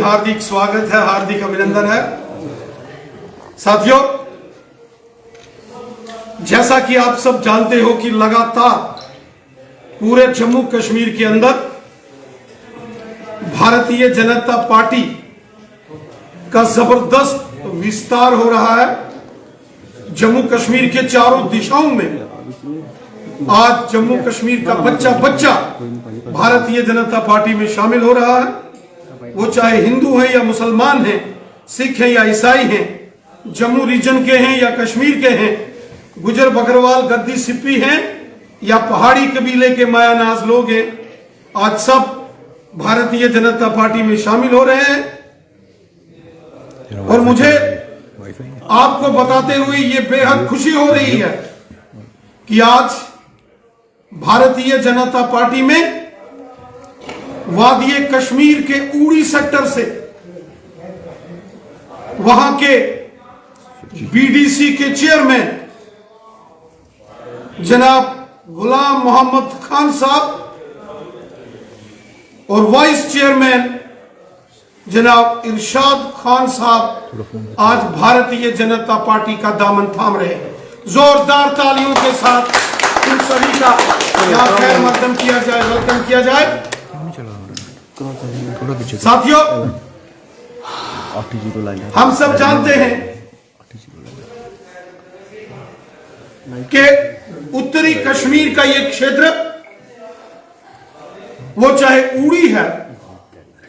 हार्दिक स्वागत है, हार्दिक अभिनंदन है। साथियों, जैसा कि आप सब जानते हो कि लगातार पूरे जम्मू कश्मीर के अंदर भारतीय जनता पार्टी का जबरदस्त विस्तार हो रहा है। जम्मू कश्मीर के चारों दिशाओं में आज जम्मू कश्मीर का बच्चा बच्चा भारतीय जनता पार्टी में शामिल हो रहा है। वो चाहे हिंदू हैं या मुसलमान हैं, सिख हैं या ईसाई हैं, जम्मू रीजन के हैं या कश्मीर के हैं, गुजर बकरवाल गद्दी सिप्पी हैं या पहाड़ी कबीले के मायानाज लोग हैं, आज सब भारतीय जनता पार्टी में शामिल हो रहे हैं। और मुझे आपको बताते हुए ये बेहद खुशी हो रही है कि आज भारतीय जनता पार्टी में वादी कश्मीर के उड़ी सेक्टर से वहां के बीडीसी के चेयरमैन जनाब गुलाम मोहम्मद खान साहब और वाइस चेयरमैन जनाब इरशाद खान साहब आज भारतीय जनता पार्टी का दामन थाम रहे हैं। जोरदार तालियों के साथ इन सभी का यहाँ खैर मकदम किया जाए, वेलकम किया जाए। साथियों, हम सब जानते हैं कि उत्तरी कश्मीर का ये क्षेत्र, वो चाहे उड़ी है,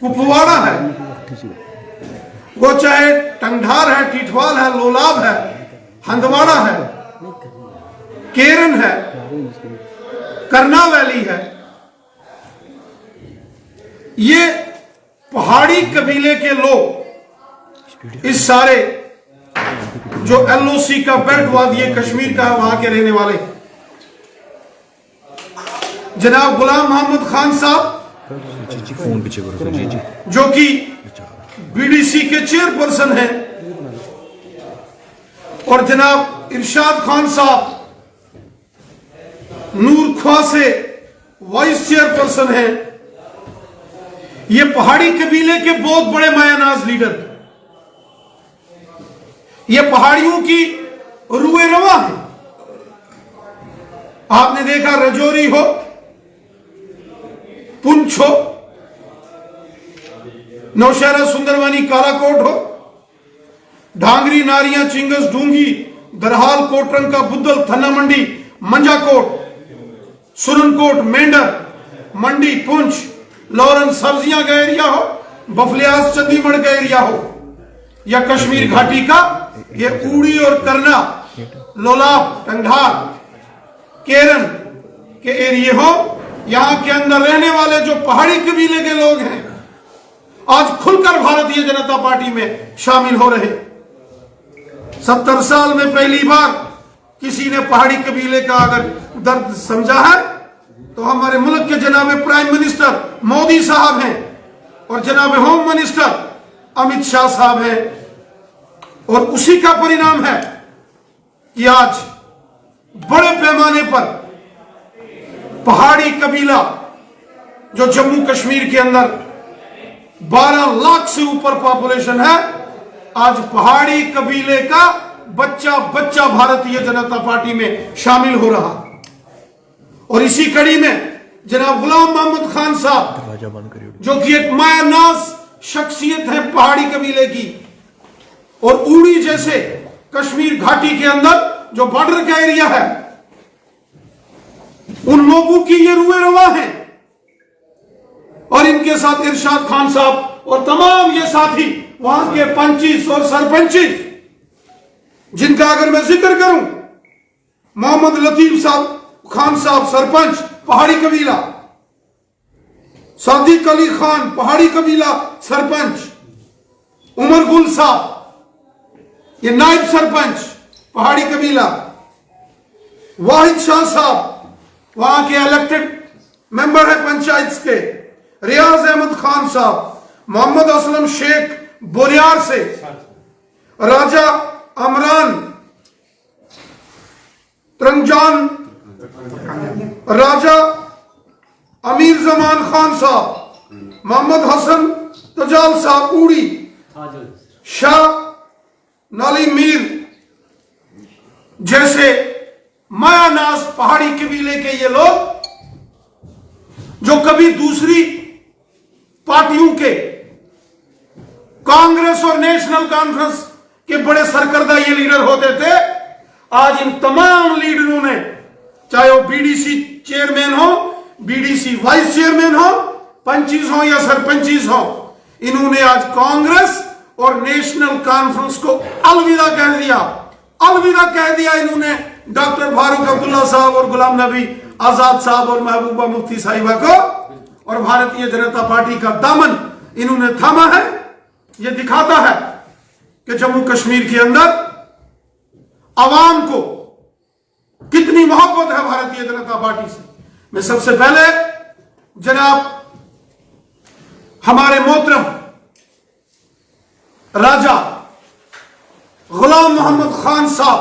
कुपवाड़ा है, वो चाहे टंगधार है, टिठवाल है, लोलाब है, हंदवाड़ा है, केरन है, करना वैली है, ये पहाड़ी कबीले के लोग इस सारे जो एलओसी का बेल्ट वादी कश्मीर का है वहां के रहने वाले जनाब गुलाम मोहम्मद खान साहब जो कि बीडीसी के चेयरपर्सन हैं और जनाब इरशाद खान साहब नूर ख्वा से वाइस चेयरपर्सन हैं। ये पहाड़ी कबीले के बहुत बड़े मायानाज लीडर, ये पहाड़ियों की रुए रवा है। आपने देखा रजौरी हो, पुंछ हो, नौशहरा सुंदरवानी कालाकोट हो, ढांगरी नारियां चिंगस ढूंगी दरहाल कोटरंग का बुद्धल थन्ना मंडी मंजाकोट सुरनकोट मेंढर मंडी पुंछ लॉरेंस सब्जियां का एरिया हो, बफलियास चंडीगढ़ का एरिया हो या कश्मीर घाटी का ये उड़ी और करना लोलाब टंगधार केरन के एरिया हो, यहां के अंदर रहने वाले जो पहाड़ी कबीले के लोग हैं आज खुलकर भारतीय जनता पार्टी में शामिल हो रहे। 70 साल में पहली बार किसी ने पहाड़ी कबीले का अगर दर्द समझा है तो हमारे मुल्क के जनाब प्राइम मिनिस्टर मोदी साहब हैं और जनाब होम मिनिस्टर अमित शाह साहब हैं। और उसी का परिणाम है कि आज बड़े पैमाने पर पहाड़ी कबीला जो जम्मू कश्मीर के अंदर 12 लाख से ऊपर पॉपुलेशन है, आज पहाड़ी कबीले का बच्चा बच्चा भारतीय जनता पार्टी में शामिल हो रहा। और इसी कड़ी में जनाब गुलाम मोहम्मद खान साहब जो कि एक मायानाज शख्सियत है पहाड़ी कबीले की और उड़ी जैसे कश्मीर घाटी के अंदर जो बॉर्डर का एरिया है, उन लोगों की ये रुए रवा है। और इनके साथ इरशाद खान साहब और तमाम ये साथी वहां के पंचिस और सरपंचिस, जिनका अगर मैं जिक्र करूं, मोहम्मद लतीफ साहब खान साहब सरपंच पहाड़ी कबीला, सादिक अली खान पहाड़ी कबीला सरपंच, उमर गुल साहब ये नायब सरपंच पहाड़ी कबीला, वाहिद शाह साहब वहां के इलेक्टेड मेंबर है पंचायत के, रियाज अहमद खान साहब, मोहम्मद असलम शेख बोरियार से, राजा अमरान तरंजान, राजा अमीर जमान खान साहब, मोहम्मद हसन तजाल साहब उड़ी, शाह नाली मीर जैसे मायानाज पहाड़ी कबीले के ये लोग जो कभी दूसरी पार्टियों के कांग्रेस और नेशनल कॉन्फ्रेंस के बड़े सरकर्दा ये लीडर होते थे, आज इन तमाम लीडरों ने, चाहे वो बीडीसी चेयरमैन हो, बीडीसी वाइस चेयरमैन हो, पंचीज हो या सरपंचीज हो, इन्होंने आज कांग्रेस और नेशनल कॉन्फ्रेंस को अलविदा कह दिया। अलविदा कह दिया इन्होंने डॉक्टर फारूक अब्दुल्ला साहब और गुलाम नबी आजाद साहब और महबूबा मुफ्ती साहिबा को, और भारतीय जनता पार्टी का दामन इन्होंने थामा है। यह दिखाता है कि जम्मू कश्मीर के अंदर आवाम को कितनी मोहब्बत है भारतीय जनता पार्टी से। मैं सबसे पहले जनाब हमारे मोहतरम राजा गुलाम मोहम्मद खान साहब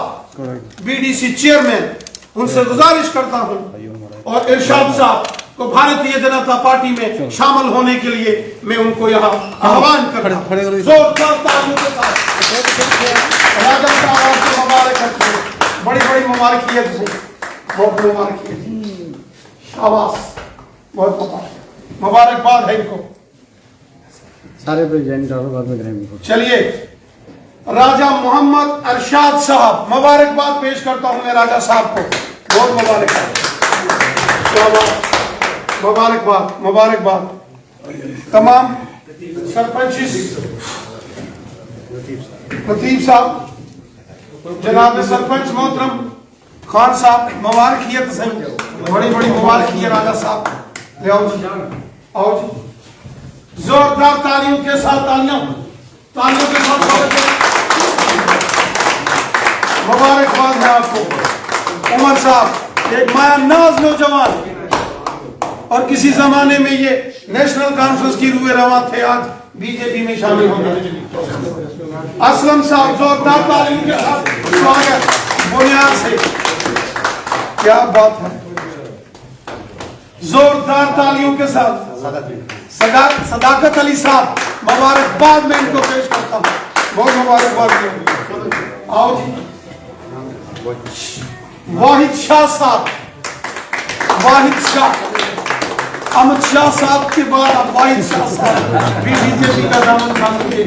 बीडीसी चेयरमैन, उनसे गुजारिश करता हूं और इरशाद साहब को भारतीय जनता पार्टी में शामिल होने के लिए मैं उनको यहां आह्वान करता हूं। जोरदार तालियों के साथ राजा साहब आपको मुबारक करते हैं, बड़ी बड़ी मुबारकियत से, बहुत मुबारकियत, शाबाश, बहुत मुबारकबाद है इनको सारे प्रेसिडेंट। चलिए राजा मोहम्मद अरशाद साहब, मुबारकबाद पेश करता हूं मैं राजा साहब को, बहुत मुबारकबाद, मुबारकबाद, मुबारकबाद। तमाम सरपंच लतीफ साहब, जनाब सरपंच मोहतरम खान साहब, मुबारकियत से, बड़ी बड़ी मुबारकियत राजा साहब, ले आओ जी, आओ जी, जोरदार तालियों के साथ, तालियों के साथ स्वागत है। मुबारकबाद है आपको उमर साहब, एक मायानाज नौजवान, और किसी जमाने में ये नेशनल कॉन्फ्रेंस की रूए रवा थे, आज बीजेपी में शामिल हो गए। असलम साहब, जोरदार तालियों के साथ स्वागत बुनियाद से, क्या बात है, जोरदार तालियों के साथ। सदाकत अली साहब, मुबारकबाद मैं इनको पेश करता हूँ, बहुत मुबारकबाद। आओ जी, वाहिद शाह साहब, वाहिद शाह, अमित शाह साहब के बाद अब वाहिद शाह साहब भी बीजेपी का दामन थामेंगे।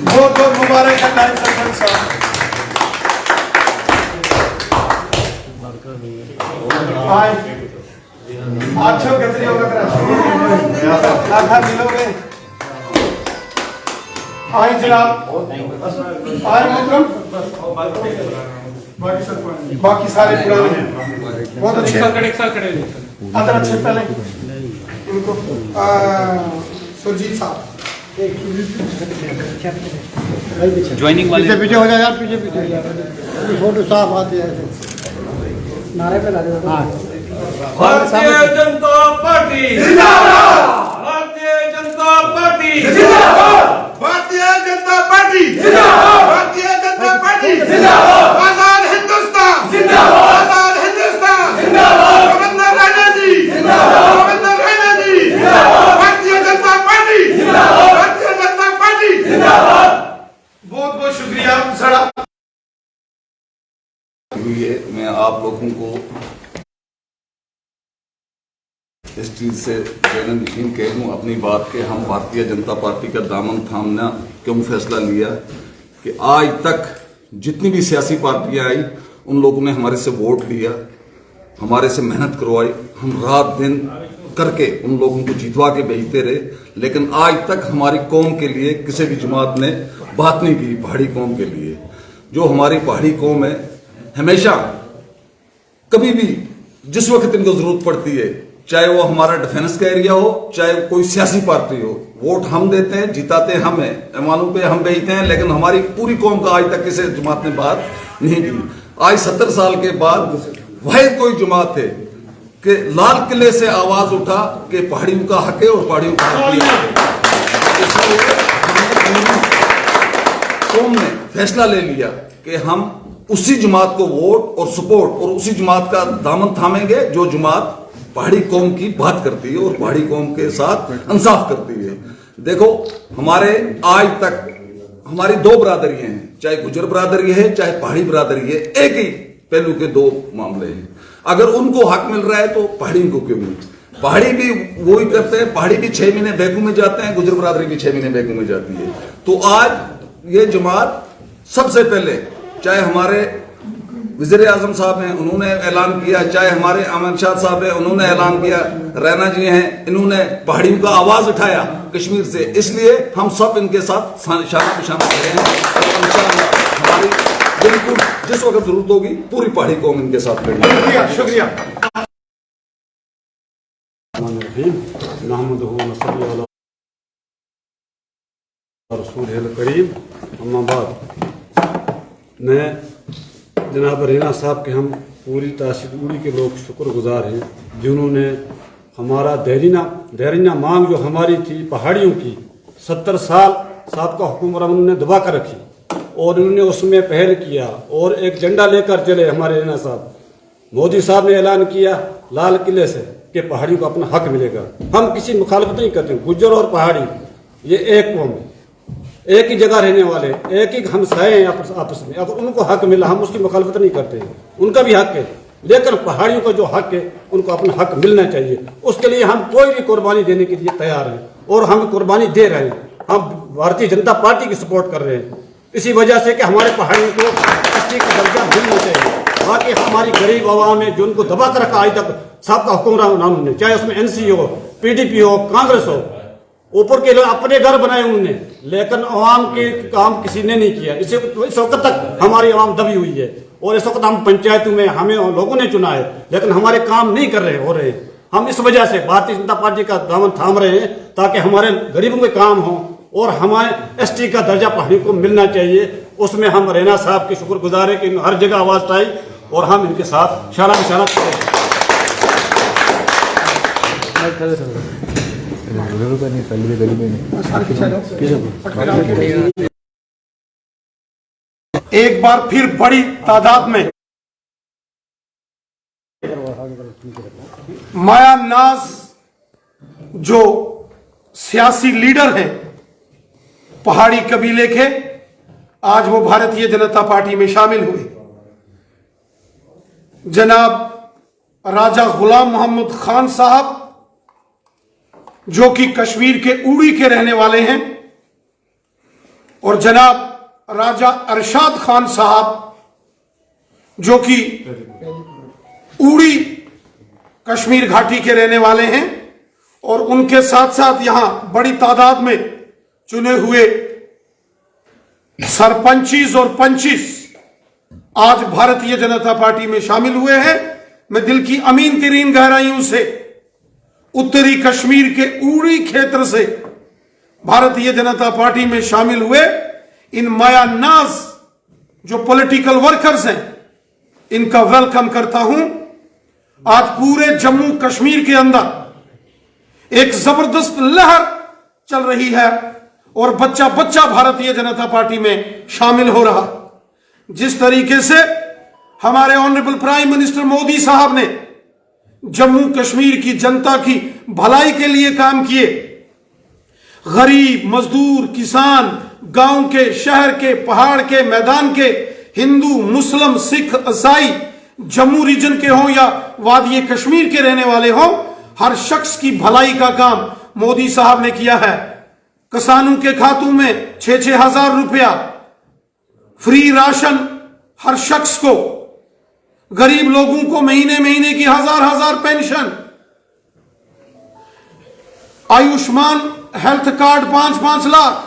बहुत बहुत मुबारक है नायब सरपंच साहब। अच्छा कितनी होगा आखा मिलोगे, आए जनाब, आए मोहतरम, बाकी सारे पुराने बहुत अच्छे, अदर अच्छे। पहले इनको सुरजीत साहब ज्वाइनिंग वाले पीछे हो जाए यार, पीछे फोटो साफ आती है, नारे पे लगे। भारतीय जनता पार्टी जिंदाबाद, भारतीय जनता पार्टी जिंदाबाद, भारतीय जनता पार्टी जिंदाबाद, भारतीय जनता पार्टी जिंदाबाद, आजाद हिंदुस्तान जिंदाबाद, आजाद हिंदुस्तान जिंदाबाद, गवर्नर राणा जी जिंदाबाद, गवर्नर राणा जी जिंदाबाद, भारतीय जनता पार्टी जिंदाबाद, भारतीय जनता पार्टी जिंदाबाद। बहुत बहुत शुक्रिया सड़ा। मैं आप लोगों को इस चीज़ से जैन यकीन कह दूँ अपनी बात के, हम भारतीय जनता पार्टी का दामन थामना क्यों फैसला लिया कि आज तक जितनी भी सियासी पार्टियां आई उन लोगों ने हमारे से वोट लिया, हमारे से मेहनत करवाई, हम रात दिन करके उन लोगों को जितवा के भेजते रहे, लेकिन आज तक हमारी कौम के लिए किसी भी जमात ने बात नहीं की। पहाड़ी कौम के लिए, जो हमारी पहाड़ी कौम है, हमेशा कभी भी जिस वक्त इनको जरूरत पड़ती है, चाहे वो हमारा डिफेंस का एरिया हो, चाहे कोई सियासी पार्टी हो, वोट हम देते हैं, जिताते हम हैं, ऐवानों पे हम भेजते हैं, लेकिन हमारी पूरी कौम का आज तक किसी जमात ने बात नहीं की। आज 70 साल के बाद वही कोई जमात है कि लाल किले से आवाज उठा कि पहाड़ियों का हक है और पहाड़ियों का हक है। इसलिए कौम ने फैसला ले लिया कि हम उसी जमात को वोट और सपोर्ट और उसी जमात का दामन थामेंगे जो जमात पहाड़ी कौम की बात करती है और पहाड़ी कौम के साथ इंसाफ करती है। देखो, हमारे आज तक हमारी दो बरादरियां हैं, चाहे गुजर बरादरी है चाहे पहाड़ी बरादरी है, एक ही पहलू के दो मामले हैं। अगर उनको हक मिल रहा है तो पहाड़ी को क्यों नहीं? पहाड़ी भी वही करते हैं, पहाड़ी भी 6 महीने बैकू में जाते हैं, गुजर बरादरी भी 6 महीने बैकू में जाती है। तो आज ये जमात सबसे पहले, चाहे हमारे वज़ीर आज़म साहब हैं उन्होंने ऐलान किया, चाहे हमारे अहमद शाह साहब हैं उन्होंने ऐलान किया, रैना जी हैं इन्होंने पहाड़ियों का आवाज उठाया कश्मीर से, इसलिए हम सब इनके साथ शाना बिशाना कर रहे हैं। इंशाअल्लाह हमारी बिल्कुल जिस वक्त जरूरत होगी पूरी पहाड़ी कौम इनके साथ खड़ी है। शुक्रिया। मैं जनाब रैना साहब के हम पूरी तहसील उड़ी के लोग शुक्रगुजार हैं, जिन्होंने हमारा देरीना मांग जो हमारी थी पहाड़ियों की 70 साल साहब का हुक्मरान ने दबा कर रखी और उन्होंने उसमें पहल किया और एक झंडा लेकर चले हमारे रैना साहब। मोदी साहब ने ऐलान किया लाल किले से कि पहाड़ियों को अपना हक मिलेगा। हम किसी मुखालफत नहीं करते, गुज्जर और पहाड़ी ये एक कौम है, एक ही जगह रहने वाले, एक ही हमसाए हैं आपस में। अगर उनको हक मिला हम उसकी मुखालफत नहीं करते हैं, उनका भी हक है, लेकिन पहाड़ियों का जो हक है उनको अपना हक मिलना चाहिए। उसके लिए हम कोई भी कुर्बानी देने के लिए तैयार हैं और हम कुर्बानी दे रहे हैं। हम भारतीय जनता पार्टी की सपोर्ट कर रहे हैं इसी वजह से कि हमारे पहाड़ियों को एसटी का दर्जा मिलना चाहिए। बाकी हमारी गरीब आवाम है जो उनको दबा कर रखा आज तक साहब का हुक्मरान ने, चाहे उसमें एनसी हो, पीडीपी हो, कांग्रेस हो, ऊपर के लोग अपने घर बनाए उन्होंने, लेकिन अवाम के काम किसी ने नहीं किया। इस वक्त तक हमारी अवाम दबी हुई है और इस वक्त हम पंचायतों में हमें लोगों ने चुना है, लेकिन हमारे काम नहीं कर रहे हो रहे। हम इस वजह से भारतीय जनता पार्टी का दामन थाम रहे हैं ताकि हमारे गरीबों के काम हो और हमारे एसटी का दर्जा पहाड़ियों को मिलना चाहिए। उसमें हम रैना साहब के शुक्रगुजार है कि हर जगह आवाज उठाई और हम इनके साथ शाना बिशाना करें। एक बार फिर बड़ी तादाद में माया नाज जो सियासी लीडर हैं पहाड़ी कबीले के, आज वो भारतीय जनता पार्टी में शामिल हुए। जनाब राजा गुलाम मोहम्मद खान साहब जो कि कश्मीर के उड़ी के रहने वाले हैं और जनाब राजा अरशाद खान साहब जो कि उड़ी कश्मीर घाटी के रहने वाले हैं, और उनके साथ साथ यहां बड़ी तादाद में चुने हुए सरपंचीज और पंचीज आज भारतीय जनता पार्टी में शामिल हुए हैं। मैं दिल की अमीन तरीन गहराइयों से उत्तरी कश्मीर के उड़ी क्षेत्र से भारतीय जनता पार्टी में शामिल हुए इन माया नाज जो पॉलिटिकल वर्कर्स हैं, इनका वेलकम करता हूं। आज पूरे जम्मू कश्मीर के अंदर एक जबरदस्त लहर चल रही है और बच्चा बच्चा भारतीय जनता पार्टी में शामिल हो रहा। जिस तरीके से हमारे ऑनरेबल प्राइम मिनिस्टर मोदी साहब ने जम्मू कश्मीर की जनता की भलाई के लिए काम किए, गरीब, मजदूर, किसान, गांव के, शहर के, पहाड़ के, मैदान के, हिंदू, मुस्लिम, सिख, ईसाई, जम्मू रीजन के हों या वादी कश्मीर के रहने वाले हों, हर शख्स की भलाई का काम मोदी साहब ने किया है। किसानों के खातों में 6-6 हजार रुपया, फ्री राशन हर शख्स को, गरीब लोगों को महीने महीने की हजार pension, Ayushman health card 5-5 lakh,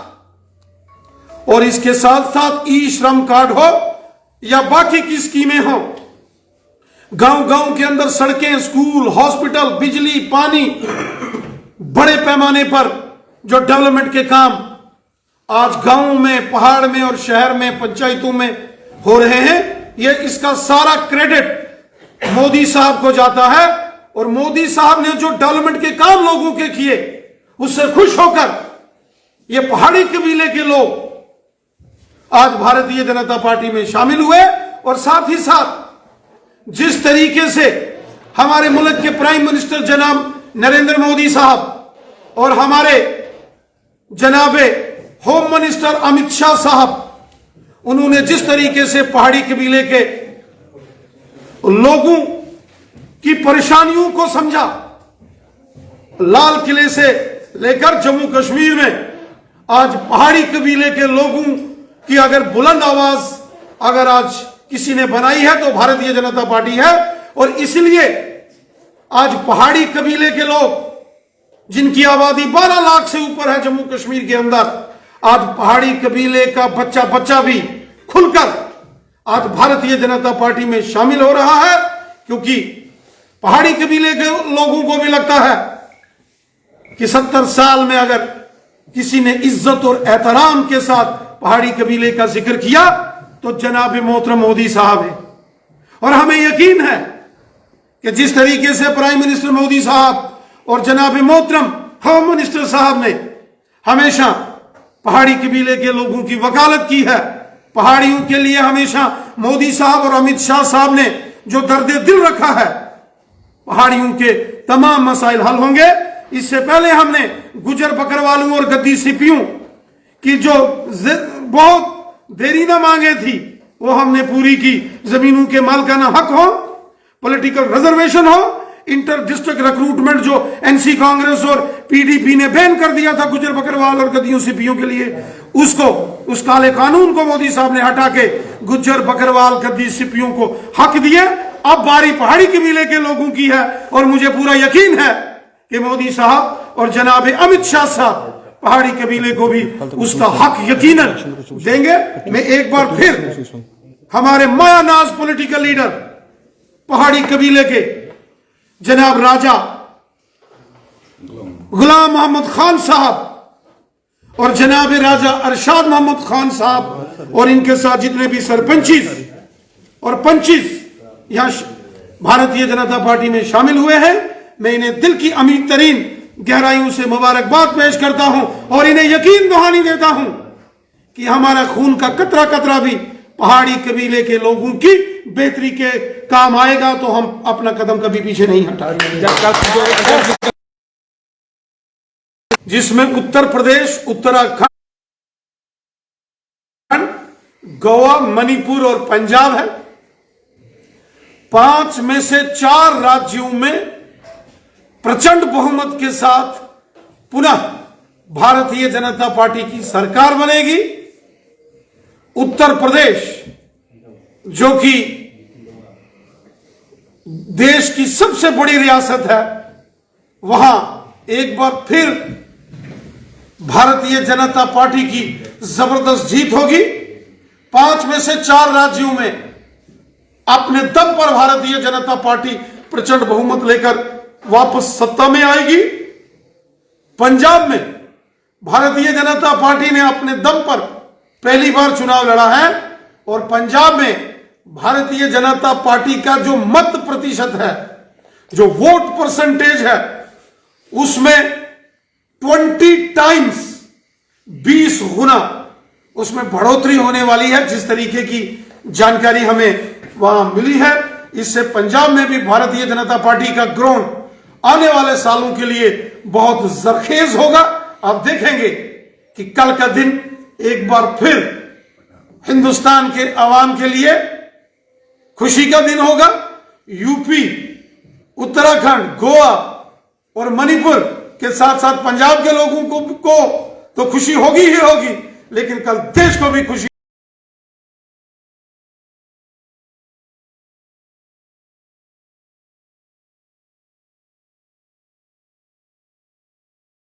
और इसके साथ साथ ई श्रम कार्ड हो या बाकी की स्कीमें हो। गांव गांव के अंदर सड़कें, स्कूल, हॉस्पिटल, बिजली, पानी, बड़े पैमाने पर जो डेवलपमेंट के काम आज गांव में, पहाड़ में और शहर में, पंचायतों में हो रहे हैं, ये इसका सारा क्रेडिट मोदी साहब को जाता है। और मोदी साहब ने जो डेवलपमेंट के काम लोगों के किए उससे खुश होकर ये पहाड़ी कबीले के लोग आज भारतीय जनता पार्टी में शामिल हुए और साथ ही साथ जिस तरीके से हमारे मुल्क के प्राइम मिनिस्टर जनाब नरेंद्र मोदी साहब और हमारे जनाबे होम मिनिस्टर अमित शाह साहब, उन्होंने जिस तरीके से पहाड़ी कबीले के लोगों की परेशानियों को समझा, लाल किले से लेकर जम्मू कश्मीर में आज पहाड़ी कबीले के लोगों की अगर बुलंद आवाज अगर आज किसी ने बनाई है तो भारतीय जनता पार्टी है। और इसलिए आज पहाड़ी कबीले के लोग जिनकी आबादी 12 लाख से ऊपर है जम्मू कश्मीर के अंदर, आज पहाड़ी कबीले का बच्चा बच्चा भी खुलकर आज भारतीय जनता पार्टी में शामिल हो रहा है, क्योंकि पहाड़ी कबीले के लोगों को भी लगता है कि 70 साल में अगर किसी ने इज्जत और एहतराम के साथ पहाड़ी कबीले का जिक्र किया तो जनाब मोहतरम मोदी साहब है। और हमें यकीन है कि जिस तरीके से प्राइम मिनिस्टर मोदी साहब और जनाब मोहतरम होम मिनिस्टर साहब ने हमेशा पहाड़ी कबीले के लोगों की वकालत की है, पहाड़ियों के लिए हमेशा मोदी साहब और अमित शाह साहब ने जो दर्द दिल रखा है, पहाड़ियों के तमाम मसाइल हल होंगे। इससे पहले हमने गुजर बकरवालों और गद्दी सिपियों की जो बहुत देरीना मांगे थी वो हमने पूरी की। जमीनों के मालिकाना हक हो, पॉलिटिकल रिजर्वेशन हो, इंटर डिस्ट्रिक्ट रिक्रूटमेंट जो एनसी कांग्रेस और पीडीपी ने बैन कर दिया था गुजर बकरवाल और गद्दियों सिपियों के लिए, उसको उस काले कानून को मोदी साहब ने हटा के गुजर बकरवाल गद्दी सिपियों को हक दिए। अब बारी पहाड़ी कबीले के लोगों की है और मुझे पूरा यकीन है कि मोदी साहब और जनाब अमित शाह साहब पहाड़ी कबीले को भी उसका हक यकीनन देंगे। मैं एक बार फिर हमारे मायानाज पॉलिटिकल लीडर पहाड़ी कबीले के जनाब राजा गुलाम मोहम्मद खान साहब और जनाब राजा अरशाद मोहम्मद खान साहब और इनके साथ जितने भी सरपंचिस और पंचिस यहां भारतीय जनता पार्टी में शामिल हुए हैं, मैं इन्हें दिल की अमीर तरीन गहराइयों से मुबारकबाद पेश करता हूं और इन्हें यकीन दहानी देता हूं कि हमारा खून का कतरा कतरा भी पहाड़ी कबीले के लोगों की बेहतरी के काम आएगा, तो हम अपना कदम कभी पीछे नहीं हटाएंगे। जिसमें उत्तर प्रदेश, उत्तराखंड, गोवा, मणिपुर और पंजाब है। 5 में से 4 राज्यों में प्रचंड बहुमत के साथ पुनः भारतीय जनता पार्टी की सरकार बनेगी। उत्तर प्रदेश जो कि देश की सबसे बड़ी रियासत है, वहां एक बार फिर भारतीय जनता पार्टी की जबरदस्त जीत होगी। 5 में से 4 राज्यों में अपने दम पर भारतीय जनता पार्टी प्रचंड बहुमत लेकर वापस सत्ता में आएगी। पंजाब में भारतीय जनता पार्टी ने अपने दम पर पहली बार चुनाव लड़ा है और पंजाब में भारतीय जनता पार्टी का जो मत प्रतिशत है, जो वोट परसेंटेज है, उसमें 20 टाइम्स 20 गुना उसमें बढ़ोतरी होने वाली है, जिस तरीके की जानकारी हमें वहां मिली है। इससे पंजाब में भी भारतीय जनता पार्टी का ग्राउंड आने वाले सालों के लिए बहुत जरखेज होगा। आप देखेंगे कि कल का दिन एक बार फिर हिंदुस्तान के अवाम के लिए खुशी का दिन होगा। यूपी, उत्तराखंड, गोवा और मणिपुर के साथ साथ पंजाब के लोगों को तो खुशी होगी ही होगी, लेकिन कल देश को भी खुशी